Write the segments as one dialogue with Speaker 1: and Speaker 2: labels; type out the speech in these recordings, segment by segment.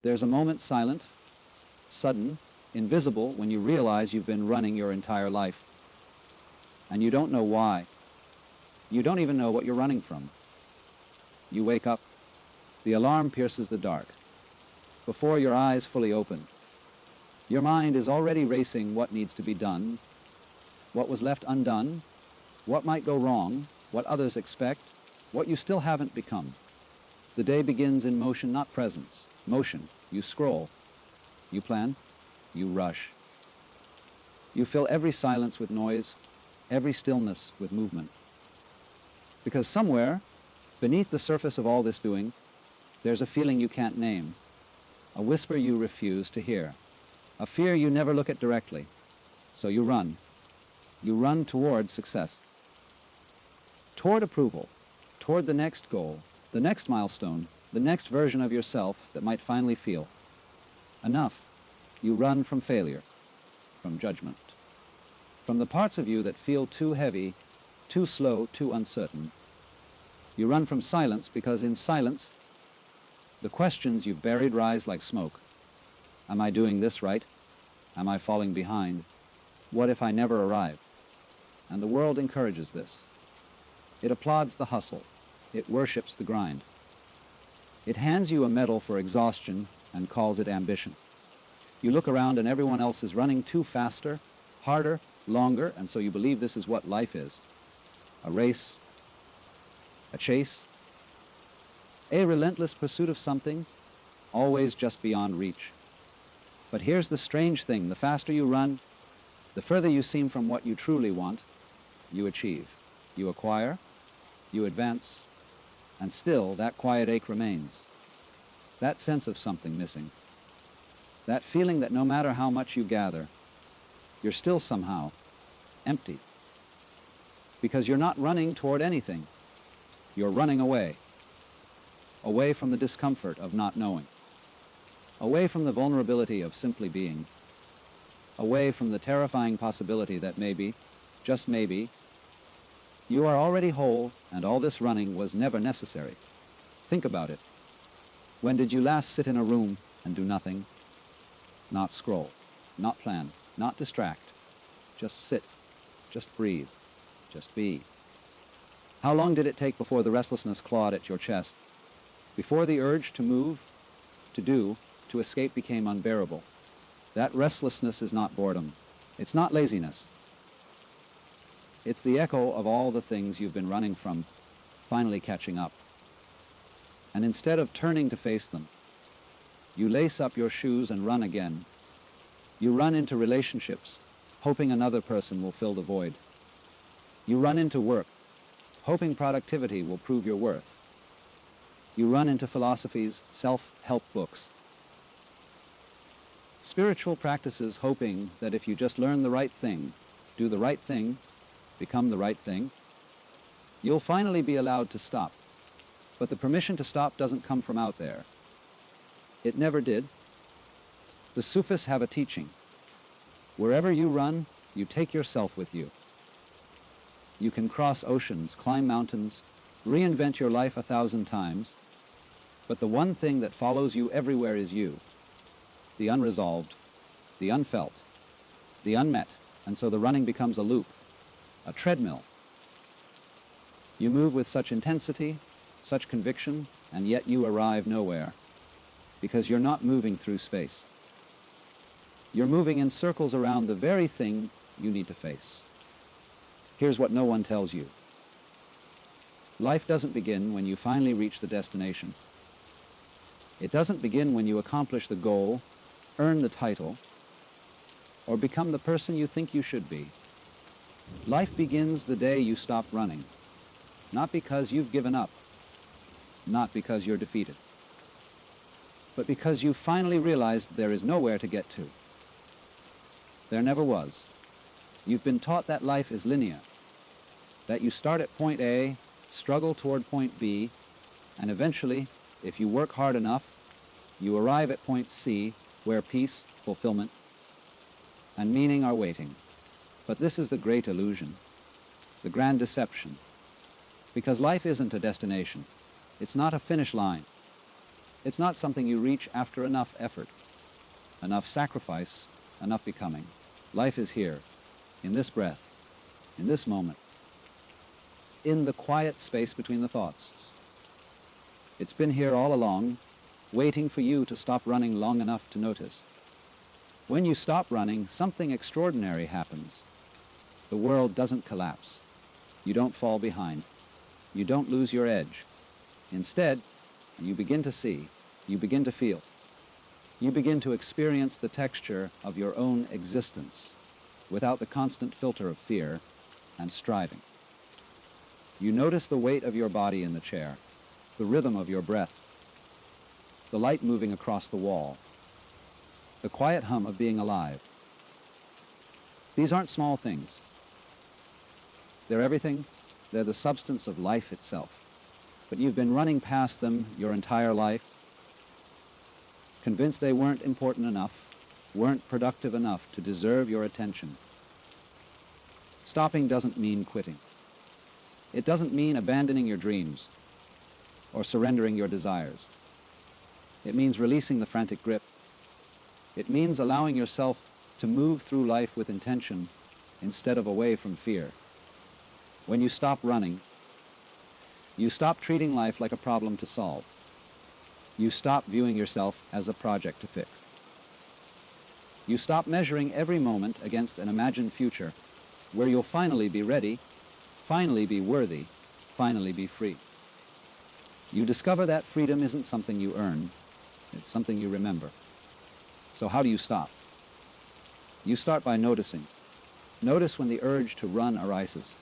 Speaker 1: There's a moment silent, sudden, invisible when you realize you've been running your entire life. And you don't know why. You don't even know what you're running from. You wake up. The alarm pierces the dark. Before your eyes fully open, your mind is already racing what needs to be done, what was left undone, what might go wrong, what others expect, what you still haven't become. The day begins in motion, not presence. Motion. You scroll. You plan. You rush. You fill every silence with noise, every stillness with movement. Because somewhere, beneath the surface of all this doing, there's a feeling you can't name, a whisper you refuse to hear, a fear you never look at directly. So you run. You run toward success, toward approval, toward the next goal, the next milestone, the next version of yourself that might finally feel enough. You run from failure, from judgment, from the parts of you that feel too heavy, too slow, too uncertain. You run from silence because in silence, the questions you've buried rise like smoke. Am I doing this right? Am I falling behind? What if I never arrive? And the world encourages this. It applauds the hustle. It worships the grind. It hands you a medal for exhaustion and calls it ambition. You look around and everyone else is running too faster, harder, longer, and so you believe this is what life is. A race, a chase, a relentless pursuit of something, always just beyond reach. But here's the strange thing. The faster you run, the further you seem from what you truly want. You achieve, you acquire, you advance, and still that quiet ache remains. That sense of something missing. That feeling that no matter how much you gather, you're still somehow empty. Because you're not running toward anything. You're running away. Away from the discomfort of not knowing. Away from the vulnerability of simply being. Away from the terrifying possibility that maybe, just maybe, you are already whole and all this running was never necessary. Think about it. When did you last sit in a room and do nothing? Not scroll, not plan, not distract. Just sit, just breathe, just be. How long did it take before the restlessness clawed at your chest? Before the urge to move, to do, to escape became unbearable? That restlessness is not boredom. It's not laziness. It's the echo of all the things you've been running from, finally catching up. And instead of turning to face them, you lace up your shoes and run again. You run into relationships, hoping another person will fill the void. You run into work, hoping productivity will prove your worth. You run into philosophies, self-help books, spiritual practices, hoping that if you just learn the right thing, do the right thing, become the right thing, you'll finally be allowed to stop. But the permission to stop doesn't come from out there. It never did. The Sufis have a teaching. Wherever you run, you take yourself with you. You can cross oceans, climb mountains, reinvent your life 1,000 times, but the one thing that follows you everywhere is you. The unresolved, the unfelt, the unmet, and so the running becomes a loop, a treadmill. You move with such intensity, such conviction, and yet you arrive nowhere, because you're not moving through space. You're moving in circles around the very thing you need to face. Here's what no one tells you. Life doesn't begin when you finally reach the destination. It doesn't begin when you accomplish the goal, earn the title, or become the person you think you should be. Life begins the day you stop running, not because you've given up, not because you're defeated, but because you finally realized there is nowhere to get to. There never was. You've been taught that life is linear, that you start at point A, struggle toward point B, and eventually, if you work hard enough, you arrive at point C, where peace, fulfillment, and meaning are waiting. But this is the great illusion, the grand deception, because life isn't a destination. It's not a finish line. It's not something you reach after enough effort, enough sacrifice, enough becoming. Life is here, in this breath, in this moment, in the quiet space between the thoughts. It's been here all along, waiting for you to stop running long enough to notice. When you stop running, something extraordinary happens. The world doesn't collapse. You don't fall behind. You don't lose your edge. Instead, you begin to see, you begin to feel. You begin to experience the texture of your own existence without the constant filter of fear and striving. You notice the weight of your body in the chair, the rhythm of your breath, the light moving across the wall, the quiet hum of being alive. These aren't small things. They're everything. They're the substance of life itself. But you've been running past them your entire life, convinced they weren't important enough, weren't productive enough to deserve your attention. Stopping doesn't mean quitting. It doesn't mean abandoning your dreams or surrendering your desires. It means releasing the frantic grip. It means allowing yourself to move through life with intention instead of away from fear. When you stop running, you stop treating life like a problem to solve. You stop viewing yourself as a project to fix. You stop measuring every moment against an imagined future where you'll finally be ready, finally be worthy, finally be free. You discover that freedom isn't something you earn, it's something you remember. So how do you stop? You start by noticing. Notice when the urge to run arises.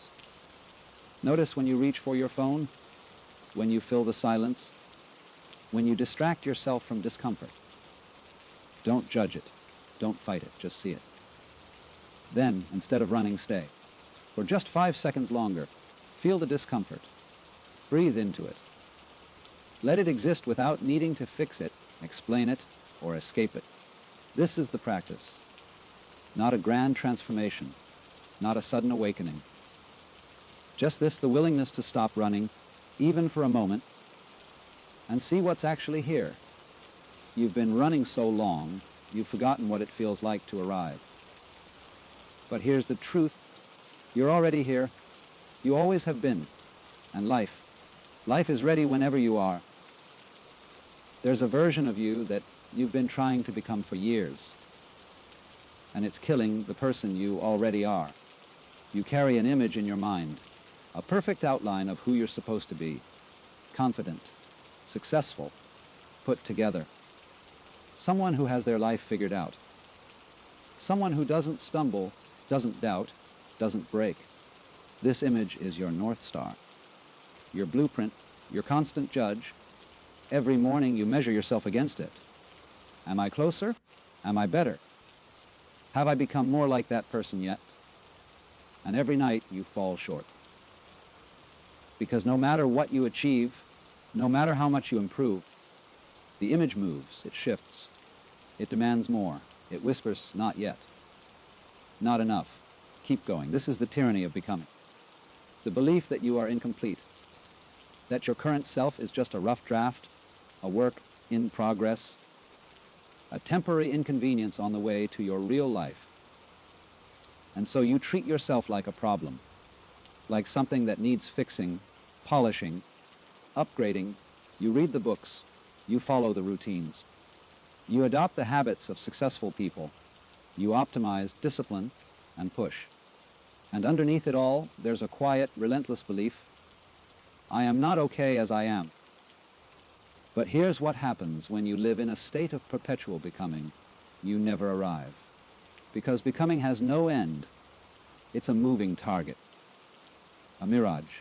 Speaker 1: Notice when you reach for your phone, when you fill the silence, when you distract yourself from discomfort. Don't judge it. Don't fight it. Just see it. Then, instead of running, stay. For just 5 seconds longer, feel the discomfort. Breathe into it. Let it exist without needing to fix it, explain it, or escape it. This is the practice. Not a grand transformation, not a sudden awakening. Just this, the willingness to stop running, even for a moment, and see what's actually here. You've been running so long, you've forgotten what it feels like to arrive. But here's the truth. You're already here. You always have been. And life is ready whenever you are. There's a version of you that you've been trying to become for years, and it's killing the person you already are. You carry an image in your mind, a perfect outline of who you're supposed to be, confident, successful, put together. Someone who has their life figured out. Someone who doesn't stumble, doesn't doubt, doesn't break. This image is your North Star, your blueprint, your constant judge. Every morning you measure yourself against it. Am I closer? Am I better? Have I become more like that person yet? And every night you fall short. Because no matter what you achieve, no matter how much you improve, the image moves, it shifts, it demands more, it whispers, not yet, not enough, keep going. This is the tyranny of becoming. The belief that you are incomplete, that your current self is just a rough draft, a work in progress, a temporary inconvenience on the way to your real life. And so you treat yourself like a problem, like something that needs fixing, polishing, upgrading. You read the books, you follow the routines. You adopt the habits of successful people. You optimize, discipline, and push. And underneath it all, there's a quiet, relentless belief, I am not okay as I am. But here's what happens when you live in a state of perpetual becoming. You never arrive. Because becoming has no end. It's a moving target, a mirage.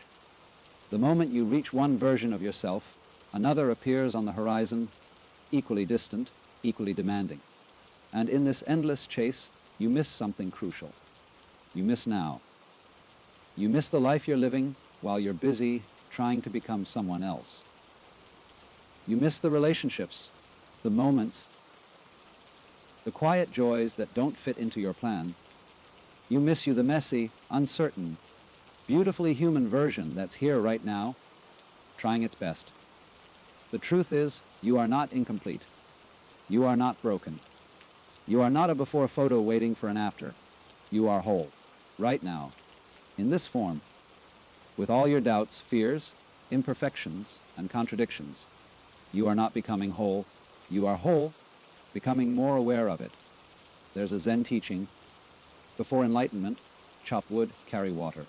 Speaker 1: The moment you reach one version of yourself, another appears on the horizon, equally distant, equally demanding. And in this endless chase, you miss something crucial. You miss now. You miss the life you're living while you're busy trying to become someone else. You miss the relationships, the moments, the quiet joys that don't fit into your plan. You miss the messy, uncertain, beautifully human version that's here right now, trying its best. The truth is, You are not incomplete. You are not broken. You are not a before photo waiting for an after. You are whole, right now, in this form, with all your doubts, fears, imperfections, and contradictions. You are not becoming whole. You are whole, becoming more aware of it. There's a Zen teaching: before enlightenment, chop wood, carry water.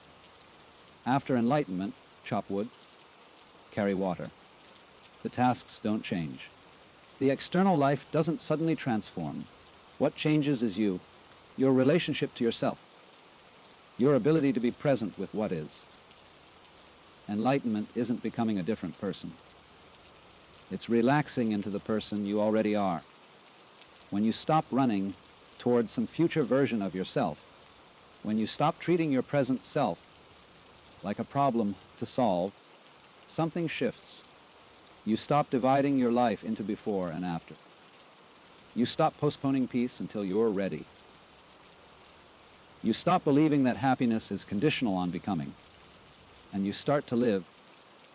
Speaker 1: After enlightenment, chop wood, carry water. The tasks don't change. The external life doesn't suddenly transform. What changes is you, your relationship to yourself, your ability to be present with what is. Enlightenment isn't becoming a different person. It's relaxing into the person you already are. When you stop running towards some future version of yourself, when you stop treating your present self like a problem to solve, something shifts. You stop dividing your life into before and after. You stop postponing peace until you're ready. You stop believing that happiness is conditional on becoming. And you start to live,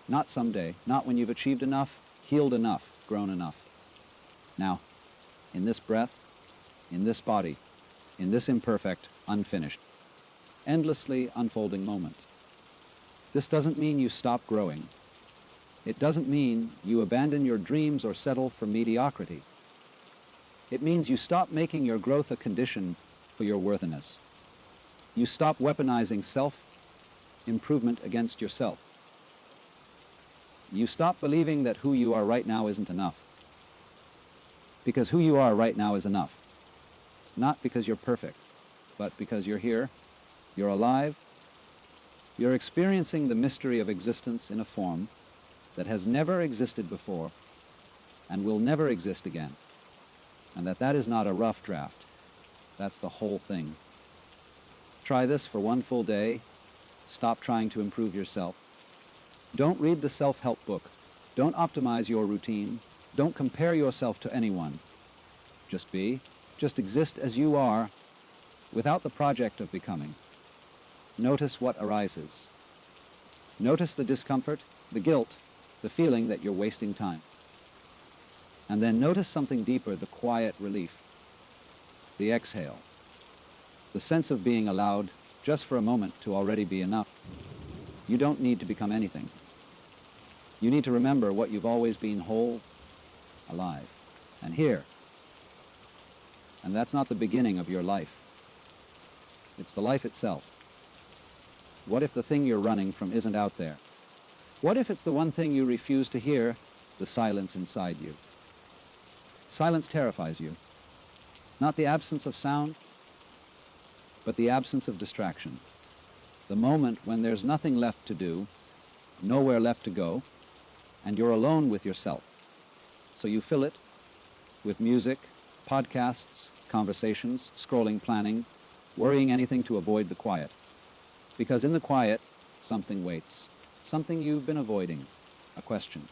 Speaker 1: not someday, not when you've achieved enough, healed enough, grown enough. Now, in this breath, in this body, in this imperfect, unfinished, endlessly unfolding moment. This doesn't mean you stop growing. It doesn't mean you abandon your dreams or settle for mediocrity. It means you stop making your growth a condition for your worthiness. You stop weaponizing self-improvement against yourself. You stop believing that who you are right now isn't enough. Because who you are right now is enough. Not because you're perfect, but because you're here, you're alive, you're experiencing the mystery of existence in a form that has never existed before and will never exist again. And that is not a rough draft. That's the whole thing. Try this for one full day. Stop trying to improve yourself. Don't read the self-help book. Don't optimize your routine. Don't compare yourself to anyone. Just be. Just exist as you are, without the project of becoming. Notice what arises. Notice the discomfort, the guilt, the feeling that you're wasting time. And then notice something deeper, the quiet relief, the exhale, the sense of being allowed just for a moment to already be enough. You don't need to become anything. You need to remember what you've always been: whole, alive, and here. And that's not the beginning of your life. It's the life itself. What if the thing you're running from isn't out there? What if it's the one thing you refuse to hear, the silence inside you? Silence terrifies you. Not the absence of sound, but the absence of distraction. The moment when there's nothing left to do, nowhere left to go, and you're alone with yourself. So you fill it with music, podcasts, conversations, scrolling, planning, worrying, anything to avoid the quiet. Because in the quiet, something waits. Something you've been avoiding. A question.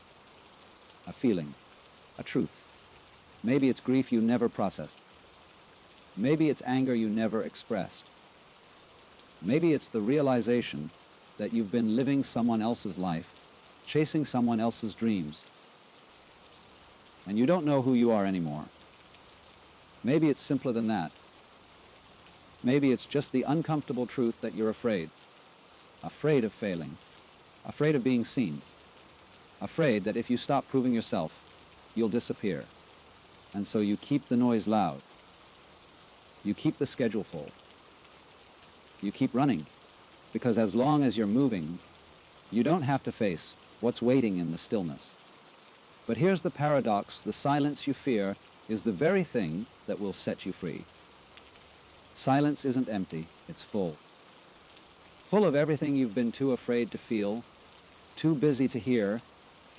Speaker 1: A feeling. A truth. Maybe it's grief you never processed. Maybe it's anger you never expressed. Maybe it's the realization that you've been living someone else's life, chasing someone else's dreams, and you don't know who you are anymore. Maybe it's simpler than that. Maybe it's just the uncomfortable truth that you're afraid. Afraid of failing. Afraid of being seen. Afraid that if you stop proving yourself, you'll disappear. And so you keep the noise loud. You keep the schedule full. You keep running. Because as long as you're moving, you don't have to face what's waiting in the stillness. But here's the paradox: the silence you fear is the very thing that will set you free. Silence isn't empty, it's full. Full of everything you've been too afraid to feel, too busy to hear,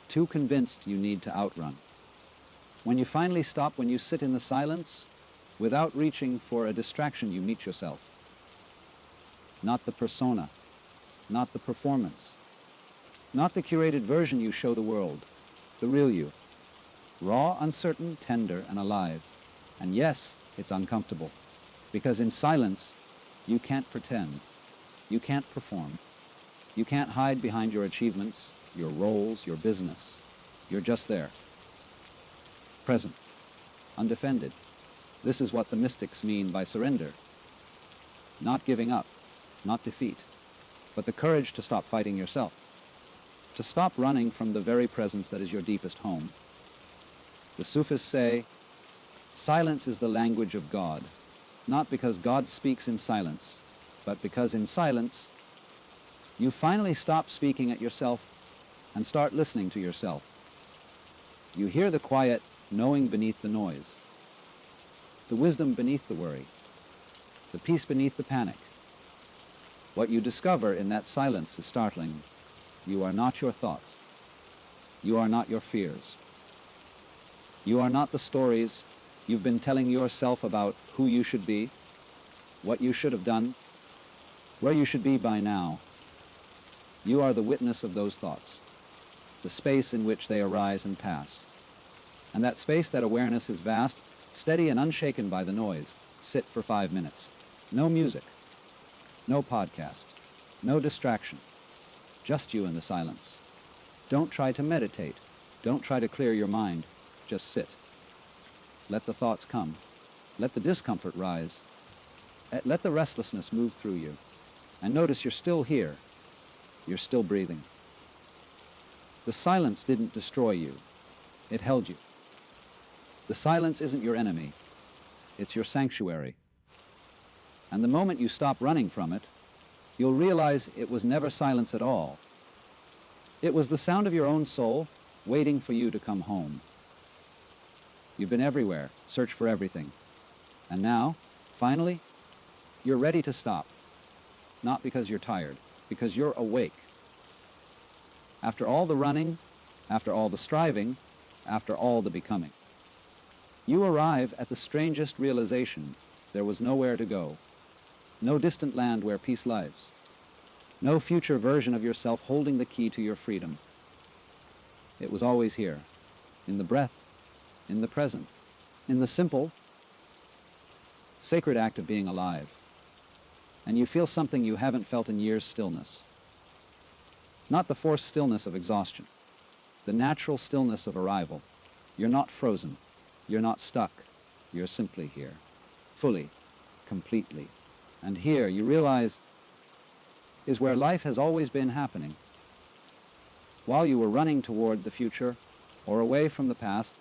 Speaker 1: too convinced you need to outrun. When you finally stop, when you sit in the silence, without reaching for a distraction, you meet yourself. Not the persona, not the performance, not the curated version you show the world, the real you. Raw, uncertain, tender, and alive. And yes, it's uncomfortable. Because in silence, you can't pretend. You can't perform. You can't hide behind your achievements, your roles, your business. You're just there. present, undefended. This is what the mystics mean by surrender. Not giving up, not defeat, but the courage to stop fighting yourself, to stop running from the very presence that is your deepest home. The Sufis say, silence is the language of God, not because God speaks in silence, but because in silence, you finally stop speaking at yourself and start listening to yourself. You hear the quiet knowing beneath the noise, the wisdom beneath the worry, the peace beneath the panic. What you discover in that silence is startling. You are not your thoughts. You are not your fears. You are not the stories you've been telling yourself about who you should be, what you should have done, where you should be by now. You are the witness of those thoughts, the space in which they arise and pass. And that space, that awareness, is vast, steady and unshaken by the noise. Sit for 5 minutes. No music, no podcast, no distraction, just you in the silence. Don't try to meditate. Don't try to clear your mind. Just sit. Let the thoughts come. Let the discomfort rise. Let the restlessness move through you. And notice you're still here. You're still breathing. The silence didn't destroy you. It held you. The silence isn't your enemy. It's your sanctuary. And the moment you stop running from it, you'll realize it was never silence at all. It was the sound of your own soul waiting for you to come home. You've been everywhere, searched for everything. And now, finally, you're ready to stop. Not because you're tired, because you're awake. After all the running, after all the striving, after all the becoming, you arrive at the strangest realization: there was nowhere to go. No distant land where peace lives. No future version of yourself holding the key to your freedom. It was always here, in the breath, in the present, in the simple, sacred act of being alive. And you feel something you haven't felt in years: stillness. Not the forced stillness of exhaustion, the natural stillness of arrival. You're not frozen. You're not stuck. You're simply here, fully, completely. And here, you realize, is where life has always been happening. While you were running toward the future or away from the past,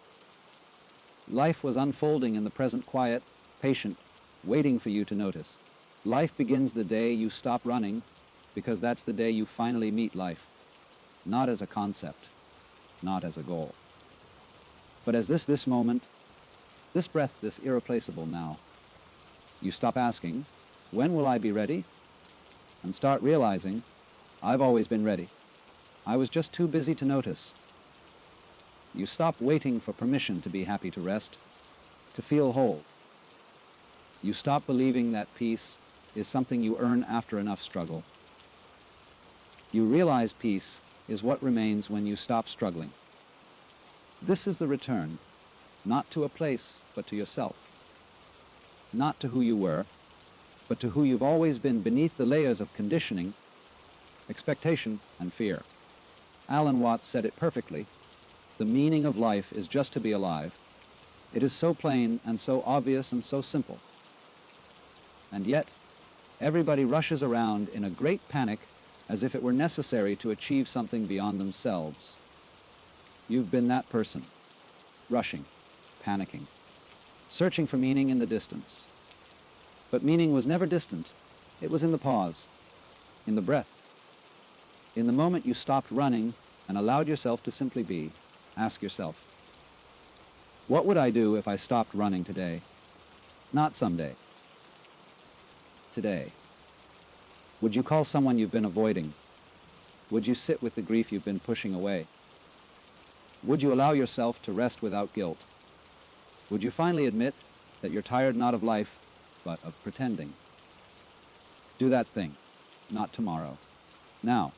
Speaker 1: life was unfolding in the present, quiet, patient, waiting for you to notice. Life begins the day you stop running, because that's the day you finally meet life, not as a concept, not as a goal, but as this moment, this breath, this irreplaceable now. You stop asking, when will I be ready? And start realizing, I've always been ready. I was just too busy to notice. You stop waiting for permission to be happy, to rest, to feel whole. You stop believing that peace is something you earn after enough struggle. You realize peace is what remains when you stop struggling. This is the return, not to a place, but to yourself. Not to who you were, but to who you've always been beneath the layers of conditioning, expectation, and fear. Alan Watts said it perfectly. The meaning of life is just to be alive. It is so plain and so obvious and so simple. And yet, everybody rushes around in a great panic as if it were necessary to achieve something beyond themselves. You've been that person, rushing, panicking, searching for meaning in the distance. But meaning was never distant. It was in the pause, in the breath. In the moment you stopped running and allowed yourself to simply be. Ask yourself, what would I do if I stopped running today? Not someday. Today. Would you call someone you've been avoiding? Would you sit with the grief you've been pushing away? Would you allow yourself to rest without guilt? Would you finally admit that you're tired not of life, but of pretending? Do that thing, not tomorrow. Now,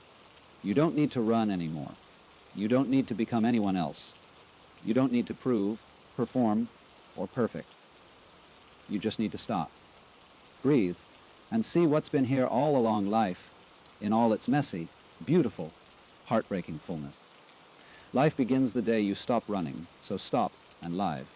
Speaker 1: you don't need to run anymore. You don't need to become anyone else. You don't need to prove, perform, or perfect. You just need to stop, breathe, and see what's been here all along life, in all its messy, beautiful, heartbreaking fullness. Life begins the day you stop running, so stop and live.